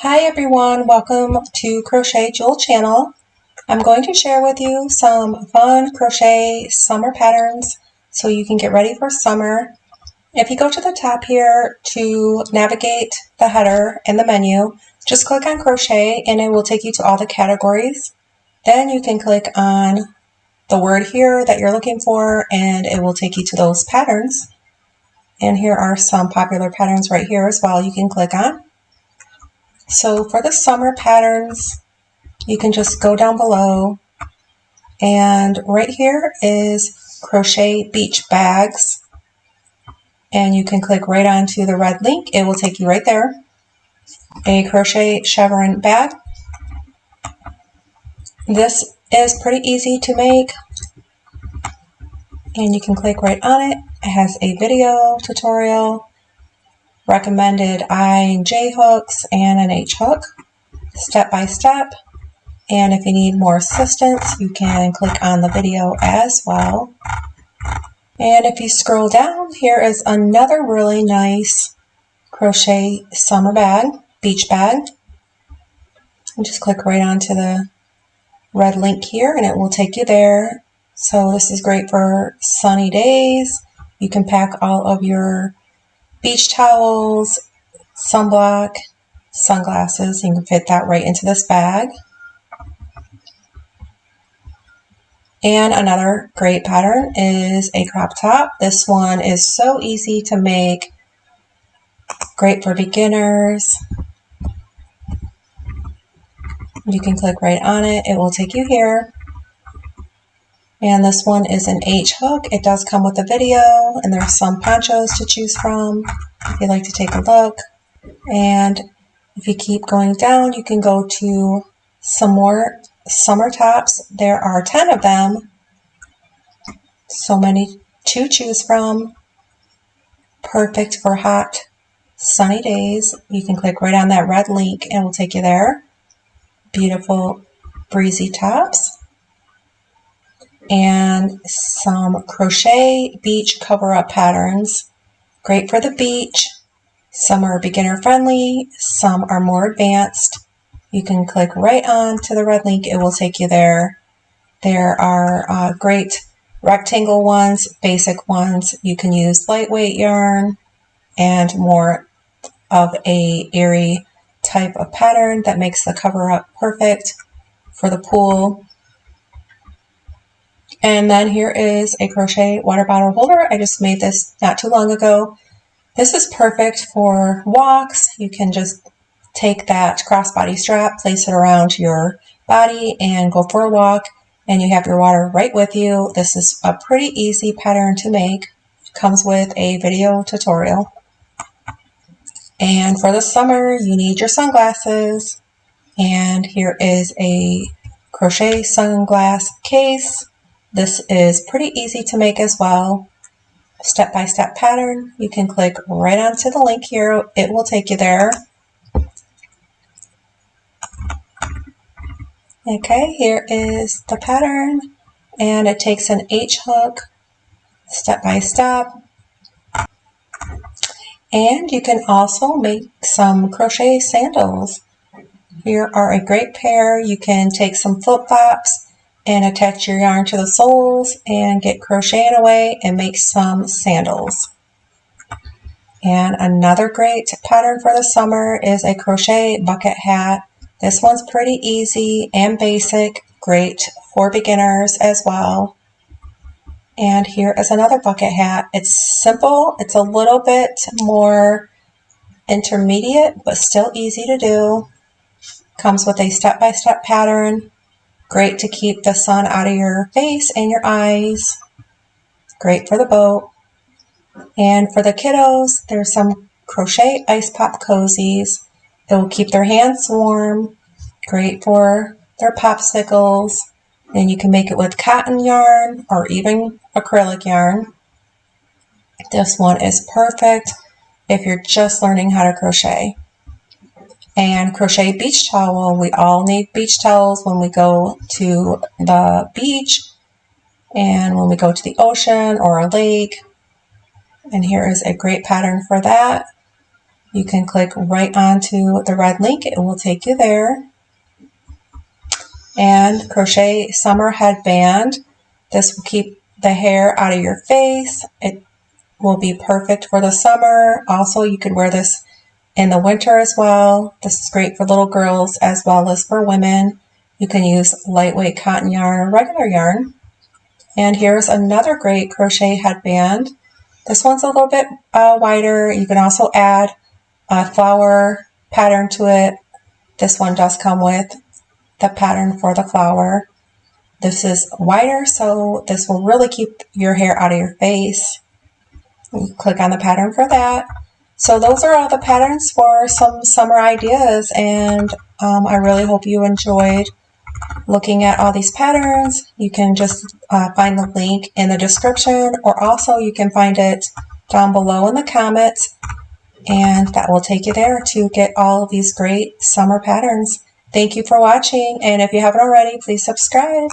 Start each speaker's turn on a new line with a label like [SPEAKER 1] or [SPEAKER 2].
[SPEAKER 1] Hi everyone, welcome to Crochet Jewel channel. I'm going to share with you some fun crochet summer patterns so you can get ready for summer. If you go to the top here to navigate the header in the menu, just click on crochet and it will take you to all the categories. Then you can click on the word here that you're looking for and it will take you to those patterns. And here are some popular patterns right here as well you can click on. So for the summer patterns, you can just go down below and right here is crochet beach bags, and you can click right onto the red link. It will take you right there. A crochet chevron bag. This is pretty easy to make and you can click right on it. It has a video tutorial, recommended I and J hooks and an H hook, step by step. And if you need more assistance, you can click on the video as well. And if you scroll down, here is another really nice crochet summer bag, beach bag. And just click right onto the red link here and it will take you there. So this is great for sunny days. You can pack all of your beach towels, sunblock, sunglasses. You can fit that right into this bag. And another great pattern is a crop top. This one is so easy to make, great for beginners. You can click right on it. It will take you here. And this one is an H hook. It does come with a video and there's some ponchos to choose from if you'd like to take a look. And if you keep going down, you can go to some more summer tops. There are 10 of them. So many to choose from. Perfect for hot, sunny days. You can click right on that red link and it will take you there. Beautiful, breezy tops. And some crochet beach cover-up patterns. Great for the beach. Some are beginner friendly, some are more advanced. You can click right on to the red link. It will take you there. There are great rectangle ones, basic ones. You can use lightweight yarn and more of a airy type of pattern that makes the cover up perfect for the pool. And then here is a crochet water bottle holder. I just made this not too long ago. This is perfect for walks. You can just take that crossbody strap, place it around your body and go for a walk. And you have your water right with you. This is a pretty easy pattern to make. It comes with a video tutorial. And for the summer, you need your sunglasses. And here is a crochet sunglass case. This is pretty easy to make as well. Step-by-step pattern. You can click right onto the link here. It will take you there. Okay, here is the pattern, and it takes an H hook, step by step. And you can also make some crochet sandals. Here are a great pair. You can take some flip-flops and attach your yarn to the soles and get crocheting away and make some sandals. And another great pattern for the summer is a crochet bucket hat. This one's pretty easy and basic, great for beginners as well. And here is another bucket hat. It's simple, it's a little bit more intermediate, but still easy to do. Comes with a step-by-step pattern. Great to keep the sun out of your face and your eyes. Great for the boat. And for the kiddos, there's some crochet ice pop cozies. It will keep their hands warm. Great for their popsicles. And you can make it with cotton yarn or even acrylic yarn. This one is perfect if you're just learning how to crochet. And crochet beach towel. We all need beach towels when we go to the beach and when we go to the ocean or a lake. And here is a great pattern for that. You can click right onto the red link. It will take you there. And crochet summer headband. This will keep the hair out of your face. It will be perfect for the summer. Also, you could wear this in the winter as well. This is great for little girls as well as for women. You can use lightweight cotton yarn or regular yarn. And here's another great crochet headband. This one's a little bit wider. You can also add a flower pattern to it. This one does come with the pattern for the flower. This is wider, so this will really keep your hair out of your face. You click on the pattern for that. So those are all the patterns for some summer ideas, and I really hope you enjoyed looking at all these patterns. You can just find the link in the description, or also you can find it down below in the comments, and that will take you there to get all of these great summer patterns. Thank you for watching, and if you haven't already, please subscribe.